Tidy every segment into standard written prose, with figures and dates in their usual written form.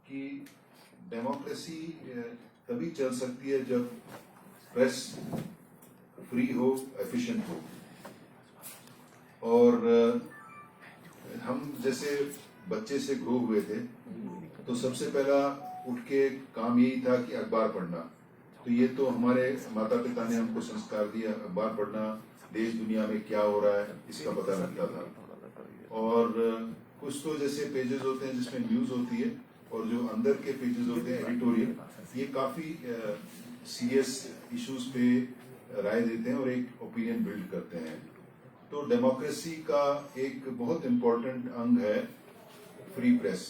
कि डेमोक्रेसी तभी चल सकती है जब प्रेस फ्री हो, एफिशिएंट हो। और हम जैसे बच्चे से ग्रो हुए थे तो सबसे पहला उठ के काम यही था कि अखबार पढ़ना। तो ये तो हमारे माता पिता ने हमको संस्कार दिया, अखबार पढ़ना, देश दुनिया में क्या हो रहा है इसका पता लगता था। और कुछ तो जैसे पेजेस होते हैं जिसमें न्यूज होती है, और जो अंदर के पेजेस होते हैं एडिटोरियल, ये काफी सीरियस इश्यूज पे राय देते हैं और एक ओपिनियन बिल्ड करते हैं। तो डेमोक्रेसी का एक बहुत इम्पोर्टेंट अंग है फ्री प्रेस।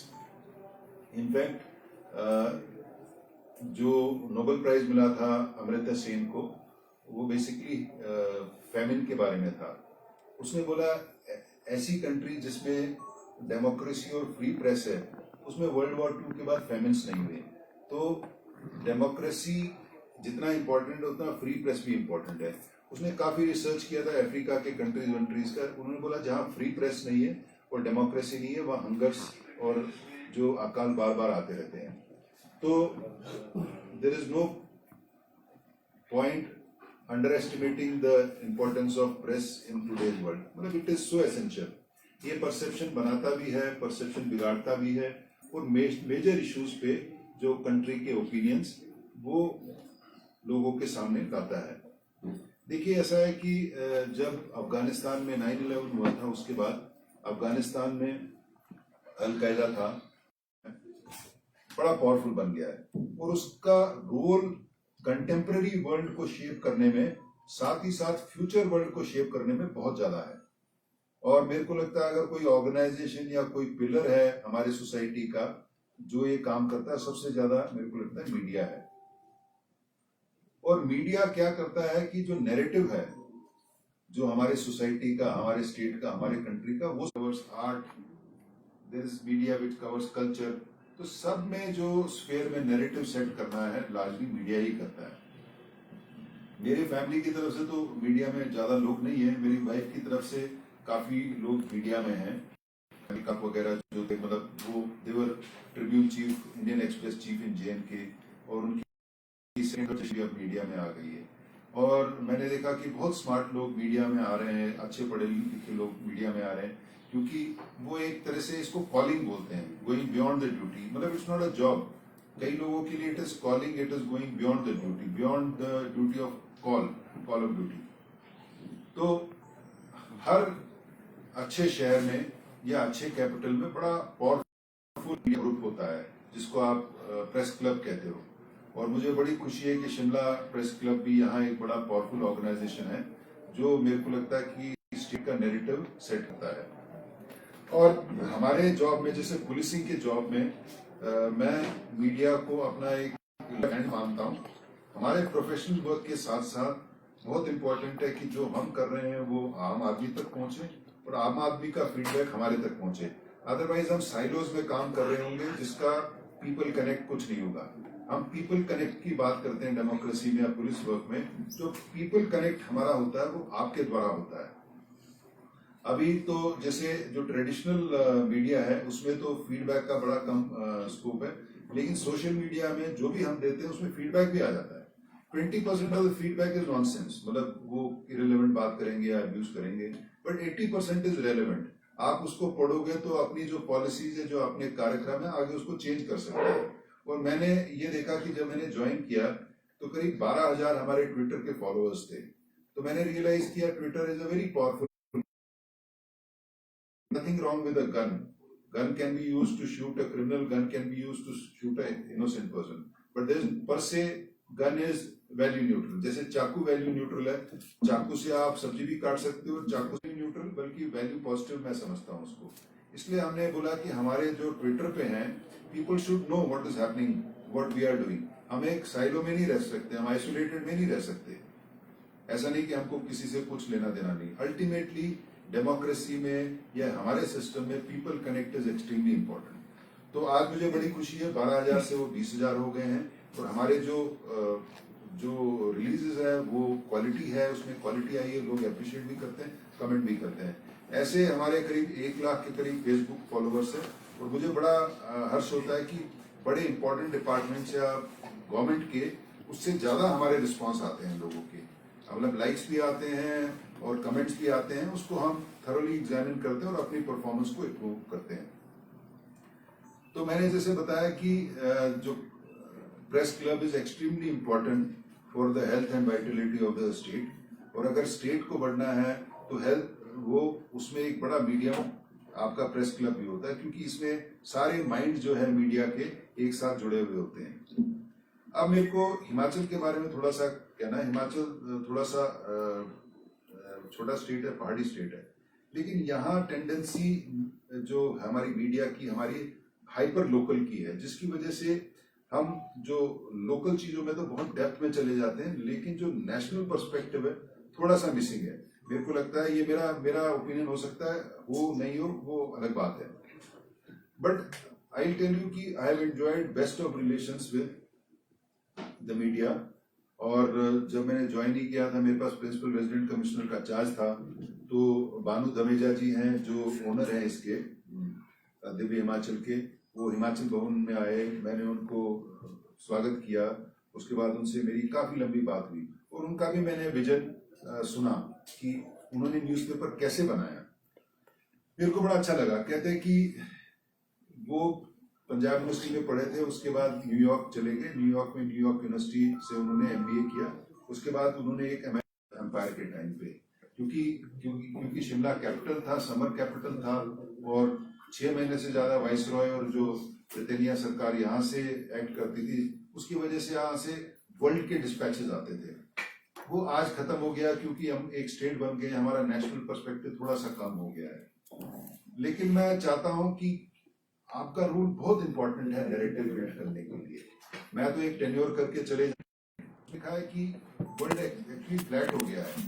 इनफैक्ट जो नोबेल प्राइज मिला था अमर्त्य सेन को, वो बेसिकली फैमिन के बारे में था। उसने बोला ऐसी कंट्री जिसमें डेमोक्रेसी और फ्री प्रेस है उसमें वर्ल्ड वॉर 2 के बाद फैमिन्स नहीं हुए। तो डेमोक्रेसी जितना इम्पोर्टेंट है उतना फ्री प्रेस भी इम्पोर्टेंट है। उसने काफी रिसर्च किया था अफ्रीका के कंट्रीज का। उन्होंने बोला जहां फ्री प्रेस नहीं है और डेमोक्रेसी नहीं है वहां हंगर्स और जो अकाल बार बार आते रहते हैं। तो there is no point underestimating the importance of press in today's world. मतलब इट इज सो एसेंशियल। ये परसेप्शन बनाता भी है, परसेप्शन बिगाड़ता भी है, और मेजर इश्यूज पे जो कंट्री के ओपिनियंस वो लोगों के सामने लाता है। देखिए ऐसा है कि जब अफगानिस्तान में 9/11 हुआ था उसके बाद अफगानिस्तान में अल-कायदा था, बड़ा पावरफुल बन गया है, और उसका रोल कंटेम्पररी वर्ल्ड को शेप करने में, साथ ही साथ फ्यूचर वर्ल्ड को शेप करने में बहुत ज्यादा है। और मेरे को लगता है अगर कोई ऑर्गेनाइजेशन या कोई पिलर है हमारे सोसाइटी का जो ये काम करता है, सबसे ज्यादा मेरे को लगता है मीडिया है। और मीडिया क्या करता है कि जो नैरेटिव है जो हमारे सोसाइटी का, हमारे स्टेट का, हमारे कंट्री का, वो covers art, there is media which covers culture. तो सब में जो स्फीयर में नैरेटिव सेट करना है लार्जली मीडिया ही करता है। मेरी फैमिली की तरफ से तो मीडिया में ज्यादा लोग नहीं है, मेरी वाइफ की तरफ से काफी लोग मीडिया में हैं। कप वगैरह जो थे, मतलब वो देवर Tribune chief, Indian Express chief in JNK, और उनकी अब मीडिया में आ गई है। और मैंने देखा कि बहुत स्मार्ट लोग मीडिया में आ रहे हैं, अच्छे पढ़े लिखे लोग मीडिया में आ रहे हैं, क्योंकि वो एक तरह से इसको कॉलिंग बोलते हैं, गोइंग बियॉन्ड द ड्यूटी। मतलब इट्स नॉट अ जॉब। कई लोगों के लिए it is calling, it is going beyond the duty, beyond the duty of call of duty. तो हर अच्छे शहर में या अच्छे कैपिटल में बड़ा पावरफुल ग्रुप होता है जिसको आप प्रेस क्लब कहते हो। और मुझे बड़ी खुशी है कि शिमला प्रेस क्लब भी यहाँ एक बड़ा पावरफुल ऑर्गेनाइजेशन है जो मेरे को लगता है कि स्टेट का नैरेटिव सेट करता है। और हमारे जॉब में, जैसे पुलिसिंग के जॉब में, मैं मीडिया को अपना एक हैंड मानता हूँ। हमारे प्रोफेशनल वर्क के साथ साथ बहुत इंपॉर्टेंट है कि जो हम कर रहे हैं वो आम आदमी तक पहुंचे और आम आदमी का फीडबैक हमारे तक पहुंचे। अदरवाइज हम साइलोज में काम कर रहे होंगे जिसका पीपल कनेक्ट कुछ नहीं होगा। हम पीपल कनेक्ट की बात करते हैं डेमोक्रेसी में या पुलिस वर्क में। जो पीपल कनेक्ट हमारा होता है वो आपके द्वारा होता है। अभी तो जैसे जो ट्रेडिशनल मीडिया है उसमें तो फीडबैक का बड़ा कम स्कोप है, लेकिन सोशल मीडिया में जो भी हम देते हैं उसमें फीडबैक भी आ जाता है। 20% of the feedback is nonsense, मतलब वो इरेलेवेंट बात करेंगे या अब्यूज करेंगे, बट 80% इज रेलेवेंट। आप उसको पढ़ोगे तो अपनी जो पॉलिसीज है, जो अपने कार्यक्रम है, आगे उसको चेंज कर सकते हैं। और मैंने ये देखा कि जब मैंने ज्वाइन किया तो करीब 12,000 हमारे ट्विटर के फॉलोअर्स थे। तो मैंने रियलाइज किया Twitter is a very powerful, nothing wrong with a gun. Gun can be used to shoot a criminal, gun can be used to shoot an innocent person. But there's per se gun is value neutral. जैसे चाकू value neutral है, चाकू से आप सब्जी भी काट सकते हो, चाकू से न्यूट्रल, बल्कि वैल्यू पॉजिटिव मैं समझता हूँ उसको। इसलिए हमने बोला कि हमारे जो ट्विटर पे हैं, people should know what is happening, what we are doing. हम एक साइलो में नहीं रह सकते, हम आइसोलेटेड में नहीं रह सकते। ऐसा नहीं कि हमको किसी से कुछ लेना देना नहीं। अल्टीमेटली डेमोक्रेसी में या हमारे सिस्टम में people connect is extremely important. तो आज मुझे बड़ी खुशी है 12,000 से वो 20,000 हो गए हैं। और हमारे जो रिलीजेस है वो क्वालिटी है, उसमें क्वालिटी आई है, लोग अप्रिशिएट भी करते हैं, कमेंट भी करते हैं। ऐसे हमारे करीब 1 लाख के करीब फेसबुक फॉलोअर्स है। और मुझे बड़ा हर्ष होता है कि बड़े इंपॉर्टेंट डिपार्टमेंट्स या गवर्नमेंट के, उससे ज़्यादा हमारे रिस्पॉन्स आते हैं लोगों के, मतलब लाइक्स भी आते हैं और कमेंट्स भी आते हैं। उसको हम थरोली एग्जामिन करते हैं और अपनी परफॉर्मेंस को इम्प्रूव करते हैं। तो मैंने जैसे बताया कि जो press club is extremely important for the health and Vitality of the state, और अगर स्टेट को बढ़ना है तो हेल्थ, वो उसमें एक बड़ा मीडियम आपका प्रेस क्लब भी होता है, क्योंकि इसमें सारे माइंड जो है मीडिया के एक साथ जुड़े हुए होते हैं। अब मेरे को हिमाचल के बारे में थोड़ा सा कहना है। हिमाचल थोड़ा सा छोटा स्टेट है, पहाड़ी स्टेट है, लेकिन यहाँ टेंडेंसी जो हमारी मीडिया की, हमारी हाइपर लोकल की है, जिसकी वजह से हम जो लोकल चीजों में तो बहुत डेप्थ में चले जाते हैं, लेकिन जो नेशनल पर्सपेक्टिव है थोड़ा सा मिसिंग है। मेरे को लगता है, ये मेरा ओपिनियन हो सकता है, वो नहीं हो वो अलग बात है, बट आई टेल यू कि I have enjoyed best of relations with the media. और जब मैंने ज्वाइन ही किया था, मेरे पास प्रिंसिपल रेजिडेंट कमिश्नर का चार्ज था, तो भानु धमेजा जी हैं जो ओनर हैं इसके दिव्य हिमाचल के, वो हिमाचल भवन में आए, मैंने उनको स्वागत किया। उसके बाद उनसे मेरी काफी लंबी बात हुई और उनका भी मैंने विजन सुना कि उन्होंने न्यूज़पेपर कैसे बनाया। मेरे को बड़ा अच्छा लगा। कहते हैं कि वो पंजाब यूनिवर्सिटी में पढ़े थे, उसके बाद न्यूयॉर्क चले गए, न्यूयॉर्क में न्यूयॉर्क यूनिवर्सिटी से उन्होंने MBA किया। उसके बाद उन्होंने एक एम्पायर के टाइम पे, क्योंकि शिमला कैपिटल था, समर कैपिटल था, और 6 महीने से ज्यादा वाइस रॉय और जो ब्रिटेनिया सरकार यहाँ से एक्ट करती थी, उसकी वजह से यहाँ से वर्ल्ड के डिस्पैचेस आते थे। वो आज खत्म हो गया, क्योंकि हम एक स्टेट बन गए, हमारा नेशनल पर्सपेक्टिव थोड़ा सा कम हो गया है। लेकिन मैं चाहता हूं कि आपका रोल बहुत इंपॉर्टेंट है नैरेटिव बिल्ड करने के लिए। मैं तो एक टेन्योर करके चले लिखा है कि वर्ल्ड एक्चुअली फ्लैट हो गया है।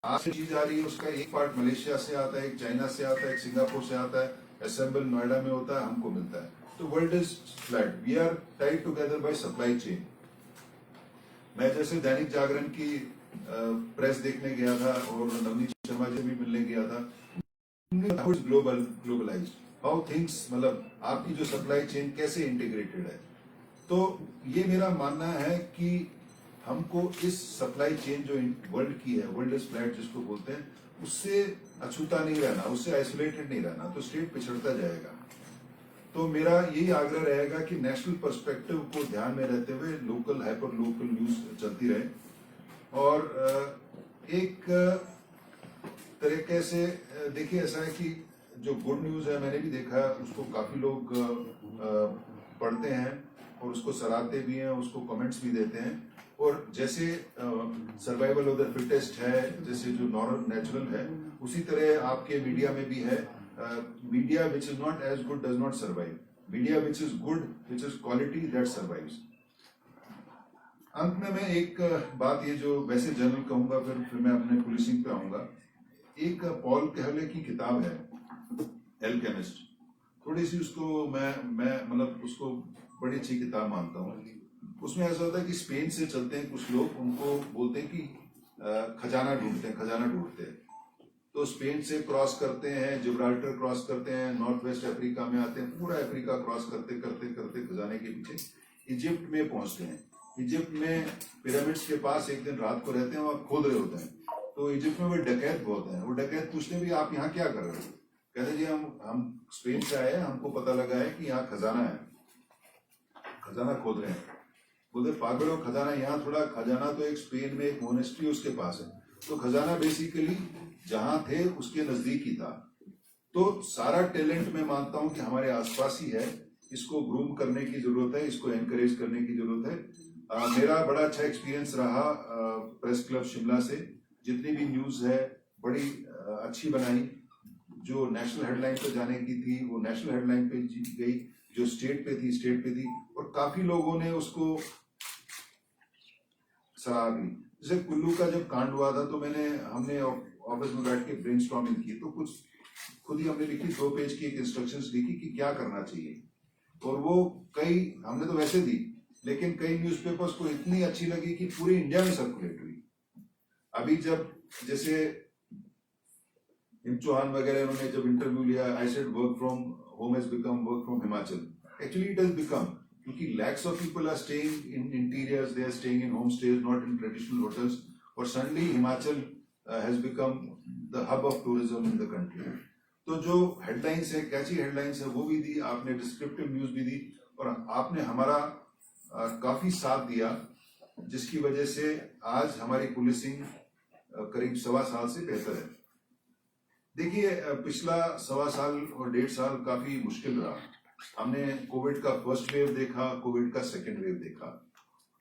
आज से चीज आ रही है, उसका एक पार्ट मलेशिया से आता है, एक चाइना से आता है, एक सिंगापुर से आता है, असेंबल नोएडा में होता है, हमको मिलता है। तो world is flat, we are tied together by supply chain. मैं जैसे दैनिक जागरण की प्रेस देखने गया था और नवनीत शर्मा जी भी मिलने गया था, ग्लोबलाइज्ड हाउ थिंग्स, मतलब आपकी जो सप्लाई चेन कैसे इंटीग्रेटेड है। तो ये मेरा मानना है कि हमको इस सप्लाई चेन जो वर्ल्ड की है, वर्ल्ड इज फ्लैट जिसको बोलते हैं, उससे अछूता नहीं रहना, उससे आइसोलेटेड नहीं रहना, तो स्टेट पिछड़ता जाएगा। तो मेरा यही आग्रह रहेगा कि नेशनल पर्सपेक्टिव को ध्यान में रहते हुए लोकल, हाइपर लोकल न्यूज चलती रहे। और एक तरीके से देखिए, ऐसा है कि जो गुड न्यूज है, मैंने भी देखा है, उसको काफी लोग पढ़ते हैं और उसको सराहते भी हैं, उसको कमेंट्स भी देते हैं। और जैसे सर्वाइवल ऑफ द फिटेस्ट है, जैसे जो नॉर्मल नेचुरल है, उसी तरह आपके मीडिया में भी है। Media which is not as good does not survive, media which is good, which is quality, that survives. अंत में मैं एक बात, ये जो वैसे जनरल कहूंगा, फिर मैं अपने पुलिसिंग पे आऊंगा। एक पॉल कहले की किताब है एल्केमिस्ट, थोड़ी सी उसको मैं मतलब उसको बड़ी अच्छी किताब मानता हूँ। उसमें ऐसा होता है कि स्पेन से चलते हैं कुछ लोग, उनको बोलते हैं कि खजाना ढूंढते हैं। तो स्पेन से क्रॉस करते हैं, जिब्राल्टर क्रॉस करते हैं, नॉर्थ वेस्ट अफ्रीका में आते हैं, पूरा अफ्रीका क्रॉस करते करते करते खजाने के पीछे इजिप्ट में पहुंचते हैं। इजिप्ट में पिरामिड्स के पास एक दिन रात को रहते हैं और खोद रहे होते हैं। तो इजिप्ट में वो डकैत बहुत है, वो डकैत पूछते हैं, भी आप यहाँ क्या कर रहे हो? कहते जी हम स्पेन से आए हैं, हमको पता लगा है कि यहाँ खजाना है, खजाना खोद रहे हैं। बोलते पागल हो, खजाना यहाँ थोड़ा, खजाना तो एक स्पेन में एक मोनेस्ट्री उसके पास है। तो खजाना बेसिकली जहां थे उसके नजदीक ही था। तो सारा टैलेंट मैं मानता हूं कि हमारे आसपास ही है, इसको ग्रूम करने की जरूरत है, इसको एनकरेज करने की जरूरत है। मेरा बड़ा अच्छा एक्सपीरियंस रहा प्रेस क्लब शिमला से। जितनी भी न्यूज है बड़ी अच्छी बनाई, जो नेशनल हेडलाइन पे जाने की थी वो नेशनल हेडलाइन पे गई, जो स्टेट पे थी, और काफी लोगों ने उसको सराहा भी। जैसे कुल्लू का जब कांड हुआ था, तो हमने ऑफिस में बैठ के ब्रेनस्टॉर्मिंग की, तो कुछ खुद ही हमने लिखी, 2 पेज की एक इंस्ट्रक्शंस लिखी कि क्या करना चाहिए। और वो कई हमने तो वैसे दी, लेकिन कई न्यूज़पेपर्स को इतनी अच्छी लगी कि पूरे इंडिया में सर्कुलेट हुई। अभी जब जैसे हिम चौहान वगैरह उन्होंने जब इंटरव्यू लिया, I said work from home has become work from Himachal, Actually, it has become, क्योंकि lakhs of people are staying in interiors, they are staying in homestays, not in traditional hotels. और suddenly Himachal has become the hub of tourism in the country. तो जो headlines है, कैची headlines है, वो भी दी आपने, descriptive news भी दी, और आपने हमारा काफी साथ दिया, जिसकी वजह से आज हमारी पुलिसिंग करीब 1.25 साल से बेहतर है। देखिए, पिछला 1.25 साल और 1.5 साल काफी मुश्किल रहा। हमने कोविड का फर्स्ट वेव देखा, कोविड का सेकेंड वेव देखा,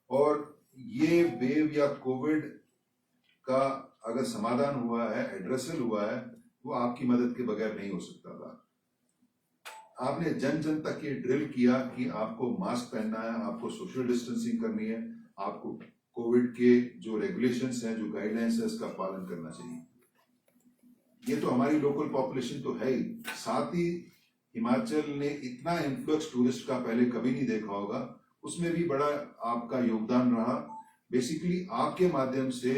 और ये वेव या कोविड का अगर समाधान हुआ है, एड्रेसल हुआ है, वो आपकी मदद के बगैर नहीं हो सकता था। आपने जन जन तक ये ड्रिल किया कि आपको मास्क पहनना है, आपको सोशल डिस्टेंसिंग करनी है, आपको कोविड के जो रेगुलेशंस हैं, जो गाइडलाइंस है, इसका पालन करना चाहिए। ये तो हमारी लोकल पॉपुलेशन तो है ही, साथ ही हिमाचल ने इतना इन्फ्लुएंस टूरिस्ट का पहले कभी नहीं देखा होगा, उसमें भी बड़ा आपका योगदान रहा। बेसिकली आपके माध्यम से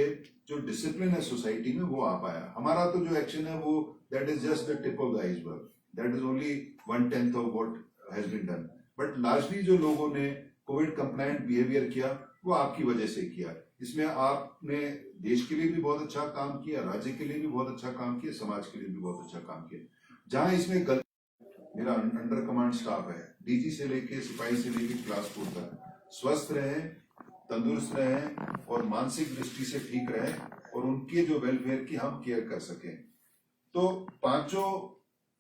जो डिसिप्लिन है सोसाइटी में, वो आ पाया। हमारा तो जो एक्शन है वो that is just the tip of the iceberg, that is only 1/10 of what has been done. But largely जो लोगों ने कोविड कंप्लायंट बिहेवियर किया, वो आपकी वजह से किया। इसमें आपने देश के लिए भी बहुत अच्छा काम किया, राज्य के लिए भी बहुत अच्छा काम किया, समाज के लिए भी बहुत अच्छा काम किया। जहां इसमें मेरा अंडर कमांड स्टाफ है, डीजी से लेके सिपाही से लेके क्लास 4 तक, स्वस्थ रहे, तंदुरुस्त रहे और मानसिक दृष्टि से ठीक रहे, और उनके जो वेलफेयर की हम केयर कर सकें। तो 5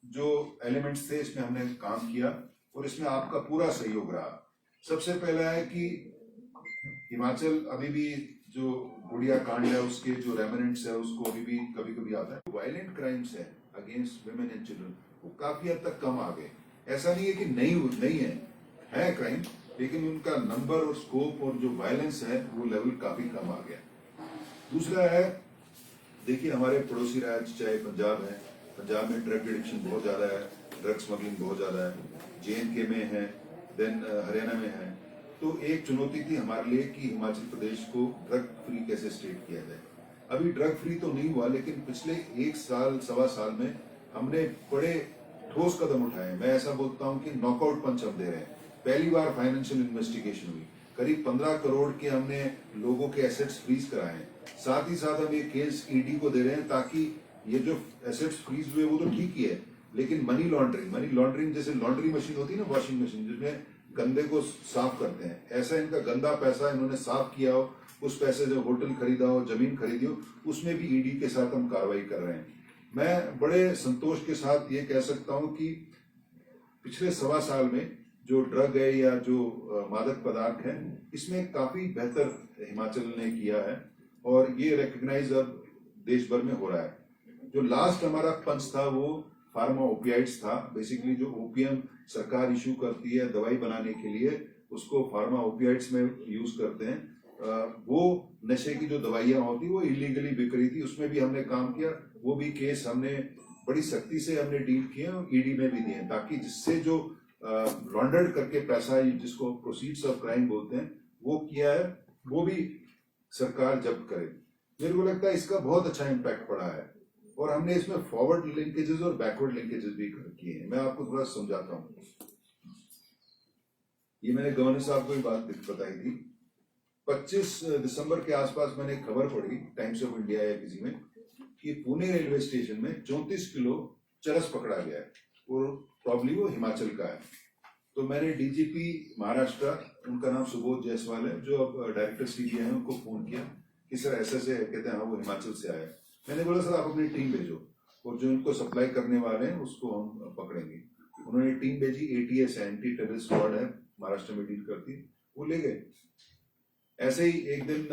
जो एलिमेंट्स थे, इसमें हमने काम किया, और इसमें आपका पूरा सहयोग रहा। सबसे पहला है कि हिमाचल अभी भी जो गुड़िया कांड है, उसके जो रेमिनेंट्स है, उसको अभी भी कभी कभी आता है। वायलेंट क्राइम्स है अगेंस्ट वुमेन एंड चिल्ड्रन, वो काफी हद तक कम आ गए। ऐसा नहीं है कि नहीं है क्राइम, लेकिन उनका नंबर और स्कोप और जो वायलेंस है, वो लेवल काफी कम आ गया। दूसरा है, देखिए हमारे पड़ोसी राज्य चाहे पंजाब है, पंजाब में ड्रग एडिक्शन बहुत ज्यादा है, ड्रग स्मगलिंग बहुत ज्यादा है, JNK में है, देन हरियाणा में है। तो एक चुनौती थी हमारे लिए कि हिमाचल प्रदेश को ड्रग फ्री कैसे स्टेट किया जाए। अभी ड्रग फ्री तो नहीं हुआ, लेकिन पिछले 1 साल 1.25 साल में हमने बड़े ठोस कदम उठाए। मैं ऐसा बोलता हूं कि नॉकआउट पंच हम दे रहे हैं। पहली बार फाइनेंशियल इन्वेस्टिगेशन हुई, करीब 15 करोड़ के हमने लोगों के एसेट्स फ्रीज कराए हैं। साथ ही साथ हम ये केस ED को दे रहे हैं, ताकि ये जो एसेट्स फ्रीज हुए वो तो ठीक ही है, लेकिन मनी लॉन्ड्रिंग जैसे लॉन्ड्री मशीन होती है ना, वॉशिंग मशीन, जिसमें गंदे को साफ करते हैं, ऐसा इनका गंदा पैसा इन्होंने साफ किया हो, उस पैसे जो होटल खरीदा हो, जमीन खरीदी हो, उसमें भी ED के साथ हम कार्रवाई कर रहे हैं। मैं बड़े संतोष के साथ ये कह सकता हूं कि पिछले 1.25 साल में जो ड्रग है या जो मादक पदार्थ है, इसमें काफी बेहतर हिमाचल ने किया है, और ये रिकग्नाइज अब देश भर में हो रहा है। जो लास्ट हमारा पंच था वो फार्मा ओपियाइड्स था। बेसिकली जो ओपियम सरकार इशू करती है दवाई बनाने के लिए, उसको फार्मा ओपियाइड्स में यूज करते हैं। वो नशे की जो दवाइयां होती वो इलीगली बिक रही थी, उसमें भी हमने काम किया। वो भी केस हमने बड़ी सख्ती से हमने डील किए और ED में भी दिए, ताकि जिससे जो लॉन्डर्ड करके पैसा, जिसको प्रोसीड्स ऑफ क्राइम बोलते हैं, वो किया है, वो भी सरकार जब्त करे। मेरे को लगता है इसका बहुत अच्छा इम्पैक्ट पड़ा है, और हमने इसमें फॉरवर्ड लिंकेजेस और बैकवर्ड लिंकेजेस भी किए हैं। मैं आपको थोड़ा समझाता हूँ। ये मैंने गवर्नर साहब को ही बात बताई थी। 25 दिसंबर के आसपास मैंने खबर पढ़ी टाइम्स ऑफ इंडिया या किसी में कि पुणे रेलवे स्टेशन में 34 किलो चरस पकड़ा गया है, और प्रॉब्ली वो हिमाचल का है। तो मैंने DGP महाराष्ट्र, उनका नाम सुबोध जायसवाल है, जो अब डायरेक्टर CBI है, उनको फोन किया कि सर ऐसे कहते हैं, हाँ वो हिमाचल से आया है। मैंने बोला सर आप अपनी टीम भेजो, और जो इनको सप्लाई करने वाले हैं उसको हम पकड़ेंगे। उन्होंने टीम भेजी, ATS एंटी टेररिस्ट स्क्वाड है, महाराष्ट्र में डील करती, वो ले गए। ऐसे ही एक दिन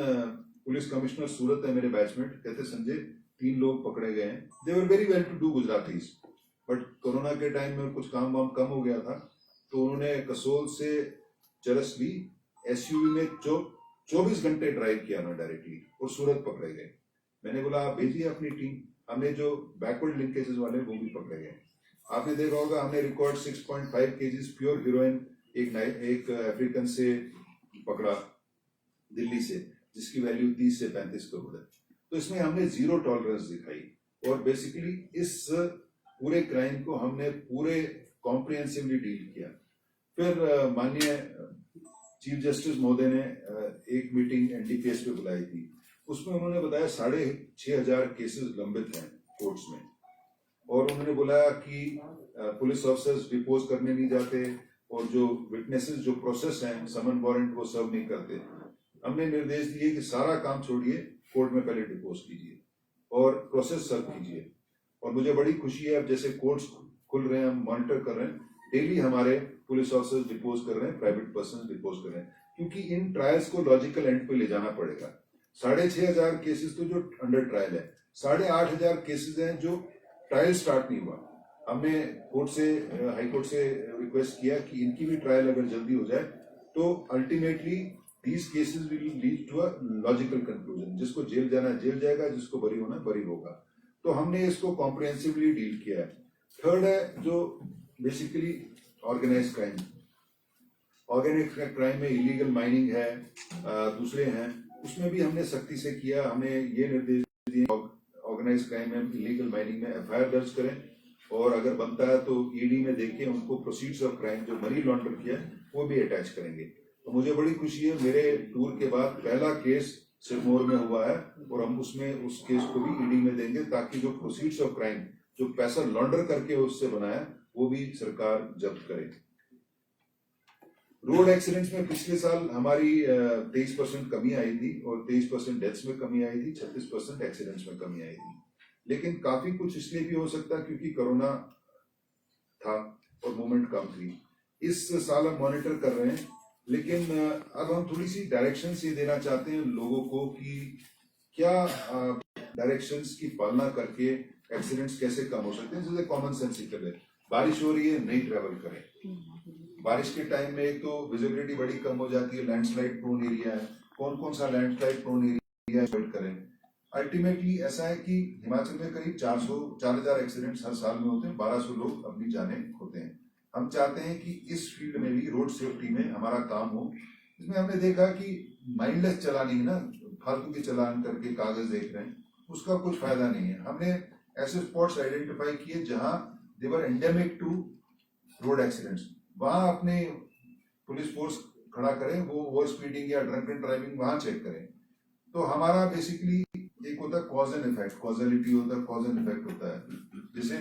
पुलिस कमिश्नर सूरत है मेरे बैचमेट, कहते संजय 3 लोग पकड़े गए हैं। They were very well to do Gujaratis, but corona के टाइम में कुछ काम वाम कम हो गया था, तो उन्होंने कसोल से चरस ली, SUV में 24 घंटे ड्राइव किया ना डायरेक्टली, और सूरत पकड़े गए। मैंने बोला आप भेजिए अपनी टीम। हमने जो बैकवर्ड लिंकेजेस वाले वो भी पकड़े गए। आपने देखा होगा हमने रिकॉर्ड 6.5 kg प्योर हीरोइन एक अफ्रीकन से पकड़ा दिल्ली से, जिसकी वैल्यू 30 से 35 करोड़ है। तो इसमें हमने जीरो टॉलरेंस दिखाई, और बेसिकली इस पूरे क्राइम को हमने पूरे कॉम्प्रिहेंसिवली डील किया। फिर माननीय चीफ जस्टिस महोदय ने एक मीटिंग एनडीपीएस पे बुलाई थी। उसमें उन्होंने बताया 6,500 केसेस लंबित हैं कोर्ट्स में, और उन्होंने बोला कि पुलिस ऑफिसर्स डिपोज करने नहीं जाते, और जो विटनेसेस जो प्रोसेस हैं समन वारंट वो सर्व नहीं करते। हमने निर्देश दिए कि सारा काम छोड़िए, कोर्ट में पहले डिपोज कीजिए और प्रोसेस सर्व कीजिए। और मुझे बड़ी खुशी है, अब जैसे कोर्ट्स खुल रहे हैं, हम मॉनिटर कर रहे हैं, डेली हमारे पुलिस ऑफिसर्स डिपोज कर रहे हैं, प्राइवेट पर्सन डिपोज कर रहे हैं, क्योंकि इन ट्रायल्स को लॉजिकल एंड पे ले जाना पड़ेगा। 6,500 केसेस तो जो अंडर ट्रायल है, 8,500 केसेस हैं जो ट्रायल स्टार्ट नहीं हुआ। हमने कोर्ट से, हाई कोर्ट से रिक्वेस्ट किया कि इनकी भी ट्रायल अगर जल्दी हो जाए तो ultimately these cases will lead to a logical conclusion. जिसको जेल जाना है जेल जाएगा, जिसको बरी होना बरी होगा। तो हमने इसको कॉम्प्रिहेंसिवली डील किया है। थर्ड है जो basically organise crime. Organise crime में इलीगल माइनिंग है, दूसरे हैं, उसमें भी हमने सख्ती से किया। हमने ये निर्देश दिए ऑर्गेनाइज क्राइम में, इलीगल माइनिंग में एफआईआर दर्ज करें, और अगर बनता है तो ईडी में देखिए, उनको प्रोसीड्स ऑफ क्राइम जो मनी लॉन्डर किया वो भी अटैच करेंगे। तो मुझे बड़ी खुशी है, मेरे टूर के बाद पहला केस सिरमौर में हुआ है, और हम उसमें उस केस को भी ईडी में देंगे, ताकि जो प्रोसीड्स ऑफ क्राइम, जो पैसा लॉन्डर करके उससे बनाया, वो भी सरकार जब्त करे। रोड एक्सीडेंट्स में पिछले साल हमारी 23% कमी आई थी, और 23% डेथ्स में कमी आई थी, 36% एक्सीडेंट्स में कमी आई थी। लेकिन काफी कुछ इसलिए भी हो सकता है क्योंकि कोरोना था और मूवमेंट कम थी। इस साल हम मॉनिटर कर रहे हैं, लेकिन अब हम थोड़ी सी डायरेक्शंस ये देना चाहते हैं लोगों को कि क्या डायरेक्शंस की पालना करके एक्सीडेंट्स कैसे कम हो सकते हैं। जैसे कॉमन सेंसिकल है, बारिश हो रही है, नहीं ट्रेवल करें। बारिश के टाइम में एक तो विजिबिलिटी बड़ी कम हो जाती है, लैंडस्लाइड प्रोन एरिया है, कौन कौन सा लैंडस्लाइड प्रोन एरिया अवॉइड करें। अल्टीमेटली ऐसा है कि हिमाचल में करीब 4,000 एक्सीडेंट्स हर साल में होते हैं, 1,200 लोग अपनी जाने खोते हैं। हम चाहते हैं कि इस फील्ड में भी, रोड सेफ्टी में हमारा काम हो। इसमें हमने देखा कि माइंडलेस चलानी है ना, फालतू के चलान करके कागज देख रहे हैं, उसका कुछ फायदा नहीं है। हमने ऐसे स्पॉट्स आइडेंटिफाई किए जहां दे वर एंडेमिक टू रोड एक्सीडेंट्स, वहां अपने पुलिस फोर्स खड़ा करें, वो ओवर स्पीडिंग या ड्रंक एंड ड्राइविंग वहां चेक करें। तो हमारा बेसिकली एक होता है कॉज एंड इफेक्ट, कॉजलिटी होता है, कॉज एंड इफेक्ट होता है। जैसे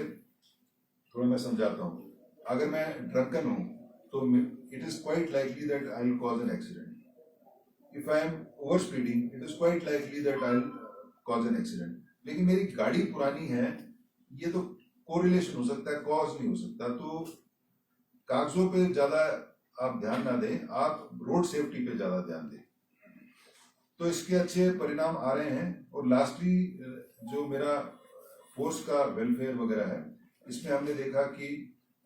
थोड़ा मैं समझाता हूँ, अगर मैं ड्रंकन हूँ तो it is quite likely that I will cause an accident. If I am over speeding it is quite likely that I will cause an accident. लेकिन मेरी गाड़ी पुरानी है, ये तो कोरिलेशन हो सकता है, कॉज नहीं हो सकता। तो कागजों पे ज्यादा आप ध्यान ना दें, आप रोड सेफ्टी पे ज्यादा ध्यान दें, तो इसके अच्छे परिणाम आ रहे हैं। और लास्टली जो मेरा फोर्स का वेलफेयर वगैरह है, इसमें हमने देखा कि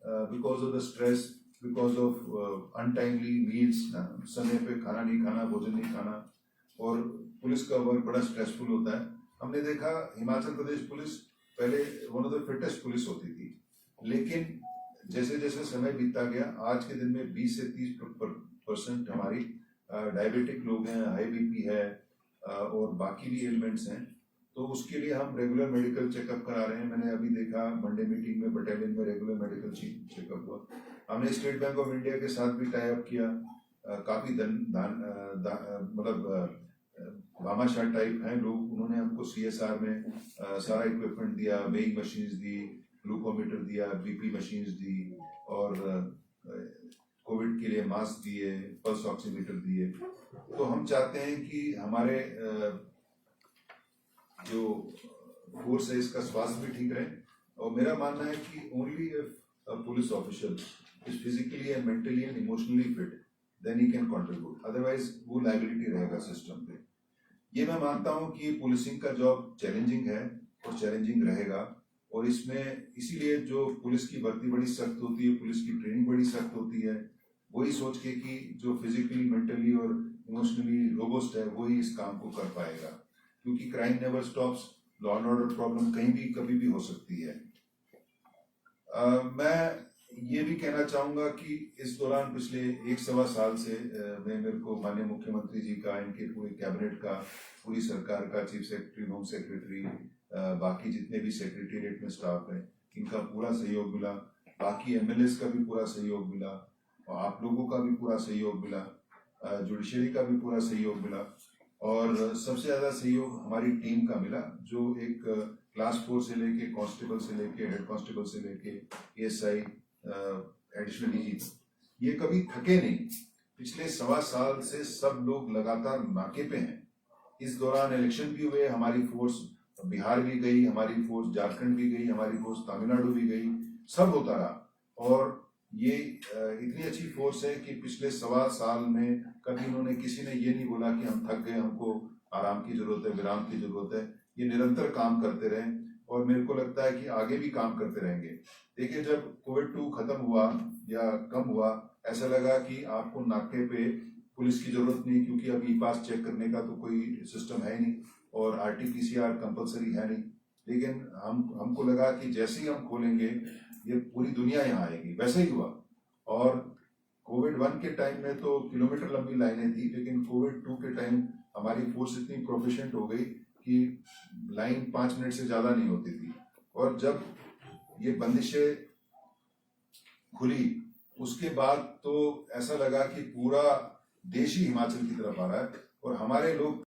because of the stress, because of untimely meals, समय पे खाना नहीं खाना, भोजन नहीं खाना, और पुलिस का वर्क बड़ा स्ट्रेसफुल होता है। हमने देखा हिमाचल प्रदेश पुलिस पहले one of the fittest police होती थी, लेकिन जैसे जैसे समय बीतता गया, आज के दिन में 20 से 30% हमारी डायबिटिक लोग हैं, हाई बीपी है, और बाकी भी एलिमेंट्स हैं। तो उसके लिए हम रेगुलर मेडिकल चेकअप करा रहे हैं। मैंने अभी देखा मंडे मीटिंग में बटालियन में रेगुलर मेडिकल चेकअप हुआ। हमने स्टेट बैंक ऑफ इंडिया के साथ भी टाई अप किया, काफी मतलब भामाशाह टाइप हैं लोग, उन्होंने हमको CSR में सारा इक्विपमेंट दिया, वेइंग मशीन्स दी, ग्लूकोमीटर दिया, BP मशीन्स दी, और कोविड के लिए मास्क दिए, पल्स ऑक्सीमीटर दिए। तो हम चाहते हैं कि हमारे जो फोर्स है इसका स्वास्थ्य भी ठीक रहे। और मेरा मानना है कि only if a police officer is physically and mentally and emotionally fit then he can contribute, otherwise वो लायबिलिटी रहेगा सिस्टम पे। ये मैं मानता हूँ कि पुलिसिंग का जॉब चैलेंजिंग है और चैलेंजिंग रहेगा, और इसमें इसीलिए जो पुलिस की भर्ती बड़ी सख्त होती है, पुलिस की ट्रेनिंग बड़ी सख्त होती है, वही सोच के कि जो फिजिकली, मेंटली और इमोशनली रोबस्ट है वही इस काम को कर पाएगा, क्योंकि crime never stops, law and order problem कहीं भी कभी भी हो सकती है। मैं ये भी कहना चाहूंगा कि इस दौरान पिछले 1-1.25 साल से मेरे को माननीय मुख्यमंत्री जी का, इनके पूरे कैबिनेट का, पूरी सरकार का, चीफ सेक्रेटरी, होम सेक्रेटरी, बाकी जितने भी सेक्रेटेरिएट में स्टाफ है, इनका पूरा सहयोग मिला, बाकी MLAs का भी पूरा सहयोग मिला। और आप लोगों का भी पूरा सहयोग मिला, जुडिशरी का भी पूरा सहयोग मिला, और सबसे ज्यादा सहयोग हमारी टीम का मिला, जो एक क्लास 4 से लेके कांस्टेबल से लेके हेड कांस्टेबल से लेके एएसआई, एडिशनल डीजी, ये कभी थके नहीं। पिछले 1.25 साल से सब लोग लगातार नाके पे हैं। इस दौरान इलेक्शन भी हुए, हमारी फोर्स बिहार भी गई, हमारी फोर्स झारखंड भी गई, हमारी फोर्स तमिलनाडु भी गई, सब होता रहा। और ये इतनी अच्छी फोर्स है कि पिछले 1.25 साल में कभी इन्होंने, किसी ने ये नहीं बोला कि हम थक गए, हमको आराम की जरूरत है, विराम की जरूरत है। ये निरंतर काम करते रहे और मेरे को लगता है कि आगे भी काम करते रहेंगे। देखिए, जब कोविड-2 खत्म हुआ या कम हुआ, ऐसा लगा कि आपको नाके पे पुलिस की जरूरत नहीं, क्योंकि अब ई पास चेक करने का तो कोई सिस्टम है नहीं और आरटीपीसीआर कंपलसरी है नहीं। लेकिन हमको लगा कि जैसे ही हम खोलेंगे ये पूरी दुनिया यहाँ आएगी, वैसे ही हुआ। और कोविड-1 के टाइम में तो किलोमीटर लंबी लाइनें थी, लेकिन कोविड-2 के टाइम हमारी फोर्स इतनी प्रोफिशिएंट हो गई कि लाइन 5 मिनट से ज्यादा नहीं होती थी। और जब ये बंदिशें खुली उसके बाद तो ऐसा लगा कि पूरा देश ही हिमाचल की तरफ आ रहा है और हमारे लोग